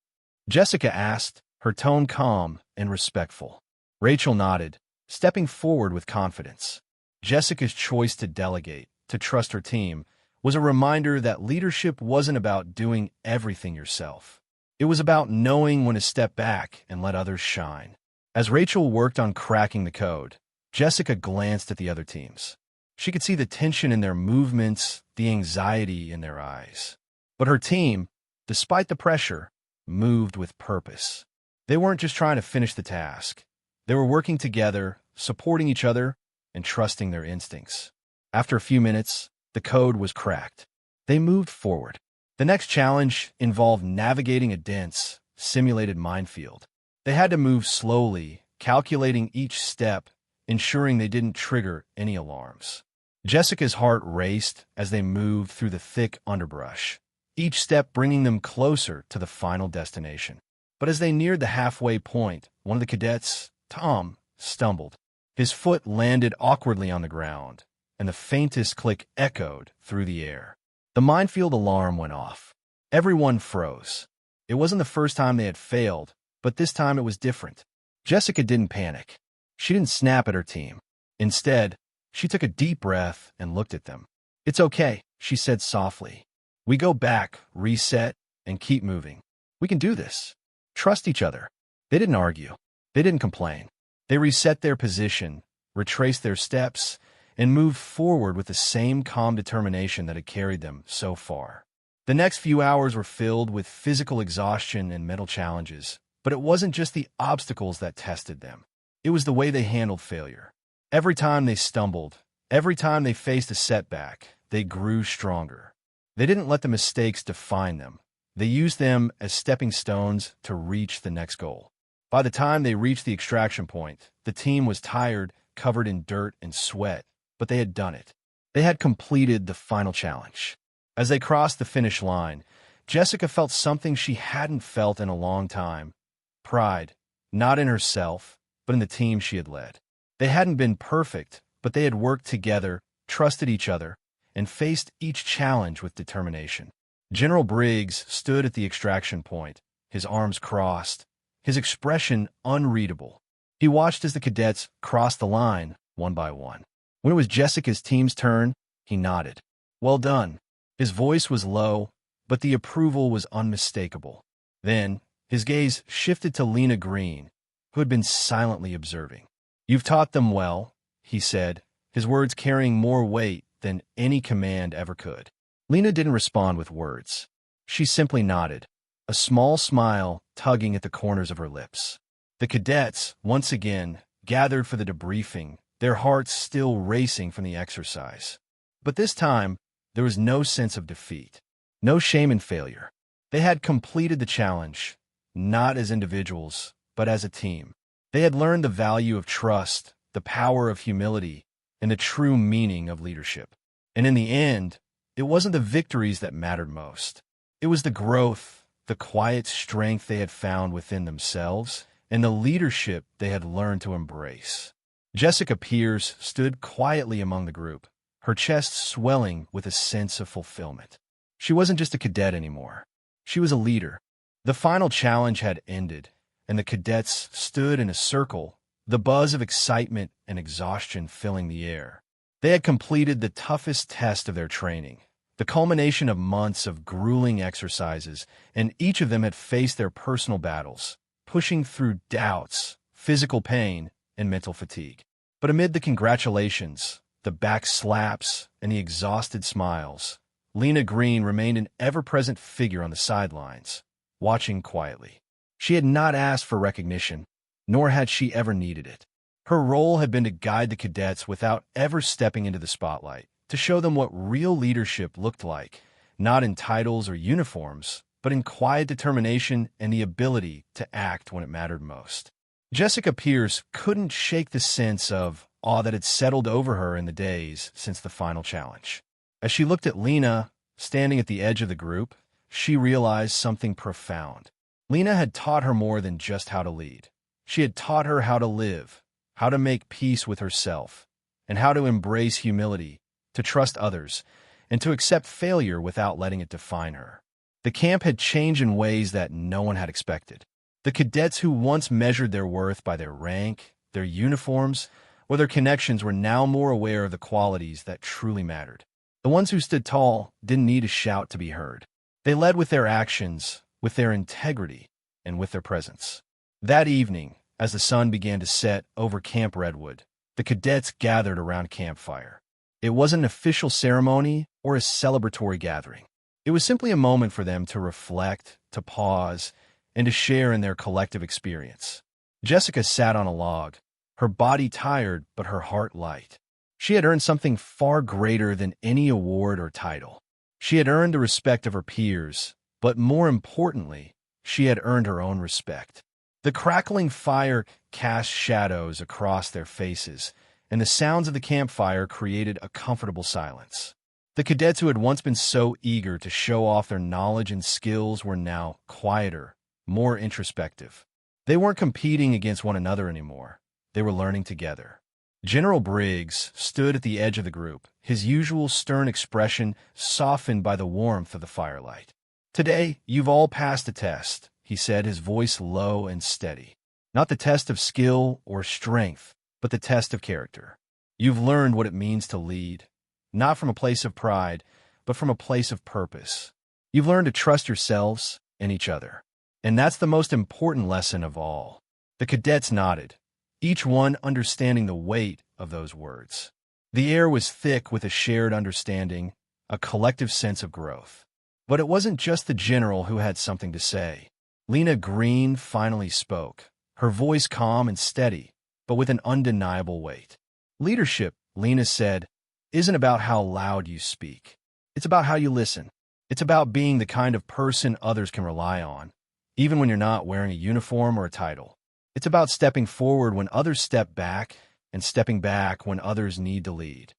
Jessica asked, her tone calm and respectful. Rachel nodded, stepping forward with confidence. Jessica's choice to delegate, to trust her team, was a reminder that leadership wasn't about doing everything yourself. It was about knowing when to step back and let others shine. As Rachel worked on cracking the code, Jessica glanced at the other teams. She could see the tension in their movements, the anxiety in their eyes. But her team, despite the pressure, moved with purpose. They weren't just trying to finish the task. They were working together, supporting each other, and trusting their instincts. After a few minutes, the code was cracked. They moved forward. The next challenge involved navigating a dense, simulated minefield. They had to move slowly, calculating each step, ensuring they didn't trigger any alarms. Jessica's heart raced as they moved through the thick underbrush, each step bringing them closer to the final destination. But as they neared the halfway point, one of the cadets, Tom, stumbled. His foot landed awkwardly on the ground, and the faintest click echoed through the air. The minefield alarm went off. Everyone froze. It wasn't the first time they had failed, But this time it was different. Jessica didn't panic. She didn't snap at her team. Instead, she took a deep breath and looked at them. "It's okay," she said softly. "We go back, reset, and keep moving. We can do this. Trust each other." They didn't argue. They didn't complain. They reset their position, retraced their steps, and moved forward with the same calm determination that had carried them so far. The next few hours were filled with physical exhaustion and mental challenges, but it wasn't just the obstacles that tested them. It was the way they handled failure. Every time they stumbled, every time they faced a setback, they grew stronger. They didn't let the mistakes define them. They used them as stepping stones to reach the next goal. By the time they reached the extraction point, the team was tired, covered in dirt and sweat, but they had done it. They had completed the final challenge. As they crossed the finish line, Jessica felt something she hadn't felt in a long time. Pride, not in herself, but in the team she had led. They hadn't been perfect, but they had worked together, trusted each other, and faced each challenge with determination. General Briggs stood at the extraction point, his arms crossed, his expression unreadable. He watched as the cadets crossed the line, one by one. When it was Jessica's team's turn, he nodded. "Well done." His voice was low, but the approval was unmistakable. Then, his gaze shifted to Lena Greene, who had been silently observing. "You've taught them well," he said, his words carrying more weight than any command ever could. Lena didn't respond with words. She simply nodded, a small smile tugging at the corners of her lips. The cadets, once again, gathered for the debriefing, their hearts still racing from the exercise. But this time, there was no sense of defeat, no shame in failure. They had completed the challenge, not as individuals, but as a team. They had learned the value of trust, the power of humility, and the true meaning of leadership. And in the end, it wasn't the victories that mattered most. It was the growth, the quiet strength they had found within themselves, and the leadership they had learned to embrace. Jessica Pierce stood quietly among the group, her chest swelling with a sense of fulfillment. She wasn't just a cadet anymore. She was a leader. The final challenge had ended, and the cadets stood in a circle, the buzz of excitement and exhaustion filling the air. They had completed the toughest test of their training, the culmination of months of grueling exercises, and each of them had faced their personal battles, pushing through doubts, physical pain, and mental fatigue. But amid the congratulations, the back slaps, and the exhausted smiles, Lena Greene remained an ever-present figure on the sidelines, watching quietly. She had not asked for recognition, nor had she ever needed it. Her role had been to guide the cadets without ever stepping into the spotlight, to show them what real leadership looked like, not in titles or uniforms, but in quiet determination and the ability to act when it mattered most. Jessica Pierce couldn't shake the sense of awe that had settled over her in the days since the final challenge. As she looked at Lena, standing at the edge of the group, she realized something profound. Lena had taught her more than just how to lead. She had taught her how to live, how to make peace with herself, and how to embrace humility, to trust others, and to accept failure without letting it define her. The camp had changed in ways that no one had expected. The cadets who once measured their worth by their rank, their uniforms, or their connections were now more aware of the qualities that truly mattered. The ones who stood tall didn't need a shout to be heard. They led with their actions, with their integrity, and with their presence. That evening, as the sun began to set over Camp Redwood, the cadets gathered around a campfire. It wasn't an official ceremony or a celebratory gathering. It was simply a moment for them to reflect, to pause, and to share in their collective experience. Jessica sat on a log, her body tired but her heart light. She had earned something far greater than any award or title. She had earned the respect of her peers, but more importantly, she had earned her own respect. The crackling fire cast shadows across their faces, and the sounds of the campfire created a comfortable silence. The cadets who had once been so eager to show off their knowledge and skills were now quieter, more introspective. They weren't competing against one another anymore. They were learning together. General Briggs stood at the edge of the group, his usual stern expression softened by the warmth of the firelight. "Today, you've all passed the test," he said, his voice low and steady. Not the test of skill or strength, but the test of character. You've learned what it means to lead, not from a place of pride, but from a place of purpose. You've learned to trust yourselves and each other. And that's the most important lesson of all. The cadets nodded, each one understanding the weight of those words. The air was thick with a shared understanding, a collective sense of growth. But it wasn't just the general who had something to say. Lena Greene finally spoke, her voice calm and steady, but with an undeniable weight. Leadership, Lena said, isn't about how loud you speak. It's about how you listen. It's about being the kind of person others can rely on, even when you're not wearing a uniform or a title. It's about stepping forward when others step back and stepping back when others need to lead.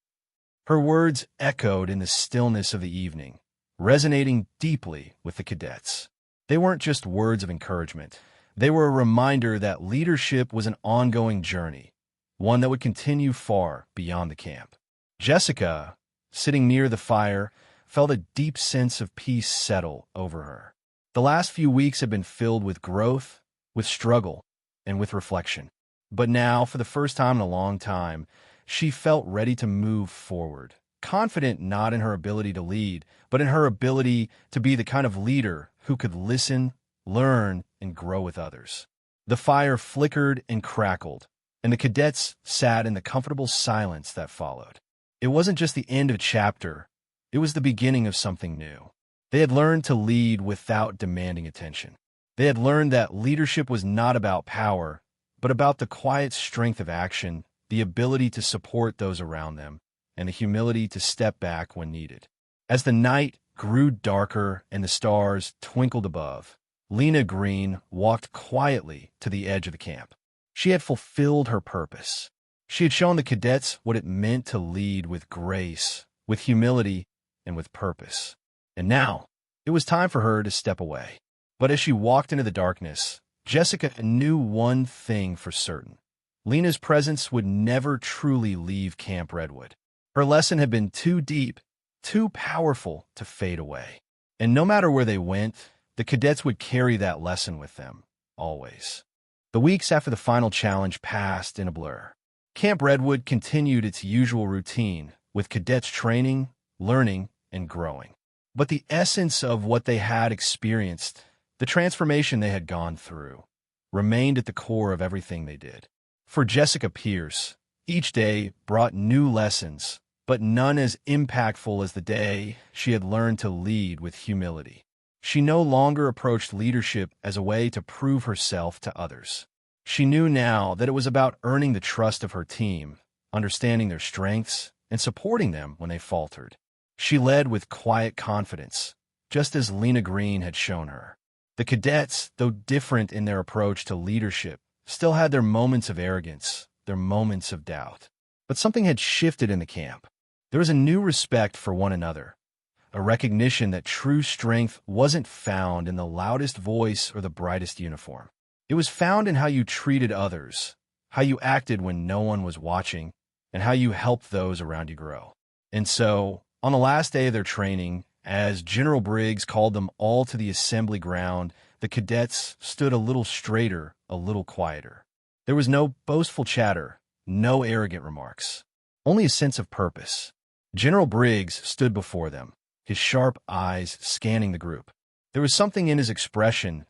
Her words echoed in the stillness of the evening, resonating deeply with the cadets. They weren't just words of encouragement. They were a reminder that leadership was an ongoing journey, one that would continue far beyond the camp. Jessica, sitting near the fire, felt a deep sense of peace settle over her. The last few weeks had been filled with growth, with struggle, and with reflection. But now, for the first time in a long time, she felt ready to move forward, confident not in her ability to lead, but in her ability to be the kind of leader who could listen, learn, and grow with others. The fire flickered and crackled, and the cadets sat in the comfortable silence that followed. It wasn't just the end of a chapter, it was the beginning of something new. They had learned to lead without demanding attention. They had learned that leadership was not about power, but about the quiet strength of action, the ability to support those around them, and the humility to step back when needed. As the night grew darker and the stars twinkled above, Lena Greene walked quietly to the edge of the camp. She had fulfilled her purpose. She had shown the cadets what it meant to lead with grace, with humility, and with purpose. And now, it was time for her to step away. But as she walked into the darkness, Jessica knew one thing for certain. Lena's presence would never truly leave Camp Redwood. Her lesson had been too deep, too powerful to fade away. And no matter where they went, the cadets would carry that lesson with them, always. The weeks after the final challenge passed in a blur. Camp Redwood continued its usual routine, with cadets training, learning, and growing. But the essence of what they had experienced, the transformation they had gone through, remained at the core of everything they did. For Jessica Pierce, each day brought new lessons, but none as impactful as the day she had learned to lead with humility. She no longer approached leadership as a way to prove herself to others. She knew now that it was about earning the trust of her team, understanding their strengths, and supporting them when they faltered. She led with quiet confidence, just as Lena Greene had shown her. The cadets, though different in their approach to leadership, still had their moments of arrogance, their moments of doubt. But something had shifted in the camp. There was a new respect for one another, a recognition that true strength wasn't found in the loudest voice or the brightest uniform. It was found in how you treated others, how you acted when no one was watching, and how you helped those around you grow. And so, on the last day of their training, as General Briggs called them all to the assembly ground, the cadets stood a little straighter, a little quieter. There was no boastful chatter, no arrogant remarks, only a sense of purpose. General Briggs stood before them, his sharp eyes scanning the group. There was something in his expression,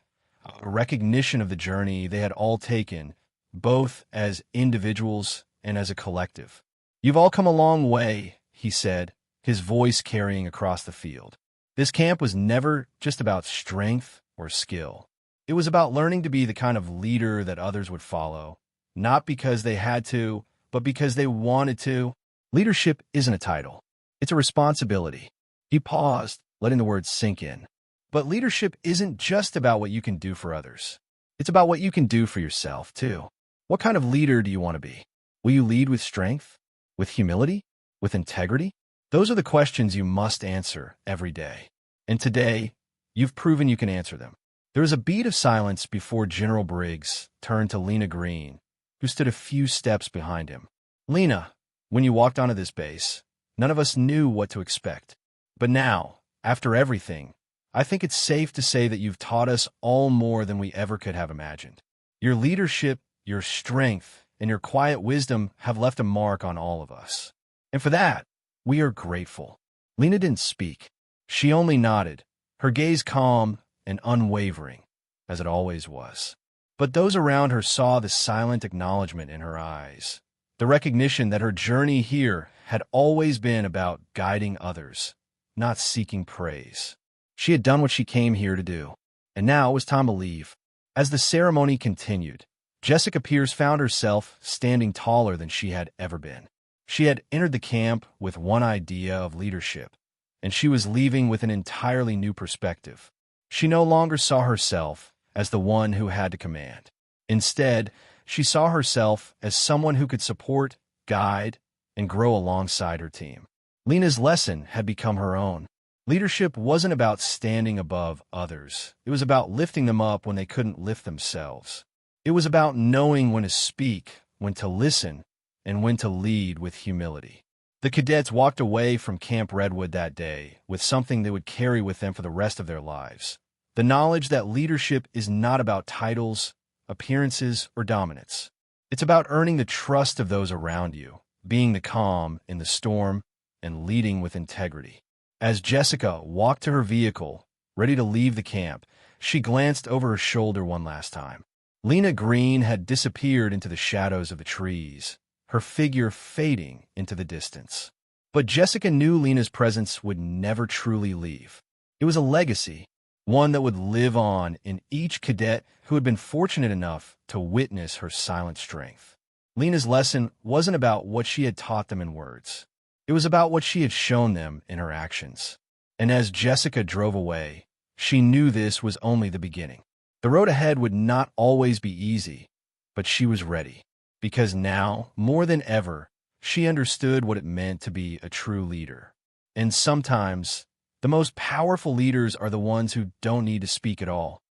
a recognition of the journey they had all taken, both as individuals and as a collective. "You've all come a long way," he said, his voice carrying across the field. This camp was never just about strength or skill. It was about learning to be the kind of leader that others would follow, not because they had to, but because they wanted to. Leadership isn't a title. It's a responsibility. He paused, letting the words sink in. But leadership isn't just about what you can do for others. It's about what you can do for yourself, too. What kind of leader do you want to be? Will you lead with strength? With humility? With integrity? Those are the questions you must answer every day. And today, you've proven you can answer them. There was a beat of silence before General Briggs turned to Lena Greene, who stood a few steps behind him. "Lena, when you walked onto this base, none of us knew what to expect. But now, after everything, I think it's safe to say that you've taught us all more than we ever could have imagined. Your leadership, your strength, and your quiet wisdom have left a mark on all of us. And for that, we are grateful. Lena didn't speak. She only nodded, her gaze calm and unwavering, as it always was. But those around her saw the silent acknowledgement in her eyes, the recognition that her journey here had always been about guiding others, not seeking praise. She had done what she came here to do, and now it was time to leave. As the ceremony continued, Jessica Pierce found herself standing taller than she had ever been. She had entered the camp with one idea of leadership, and she was leaving with an entirely new perspective. She no longer saw herself as the one who had to command. Instead, she saw herself as someone who could support, guide, and grow alongside her team. Lena's lesson had become her own. Leadership wasn't about standing above others. It was about lifting them up when they couldn't lift themselves. It was about knowing when to speak, when to listen, and when to lead with humility. The cadets walked away from Camp Redwood that day with something they would carry with them for the rest of their lives. The knowledge that leadership is not about titles, appearances, or dominance. It's about earning the trust of those around you, being the calm in the storm, and leading with integrity. As Jessica walked to her vehicle, ready to leave the camp, she glanced over her shoulder one last time. Lena Greene had disappeared into the shadows of the trees, her figure fading into the distance. But Jessica knew Lena's presence would never truly leave. It was a legacy, one that would live on in each cadet who had been fortunate enough to witness her silent strength. Lena's lesson wasn't about what she had taught them in words. It was about what she had shown them in her actions. And as Jessica drove away, she knew this was only the beginning. The road ahead would not always be easy, but she was ready. Because now, more than ever, she understood what it meant to be a true leader. And sometimes, the most powerful leaders are the ones who don't need to speak at all.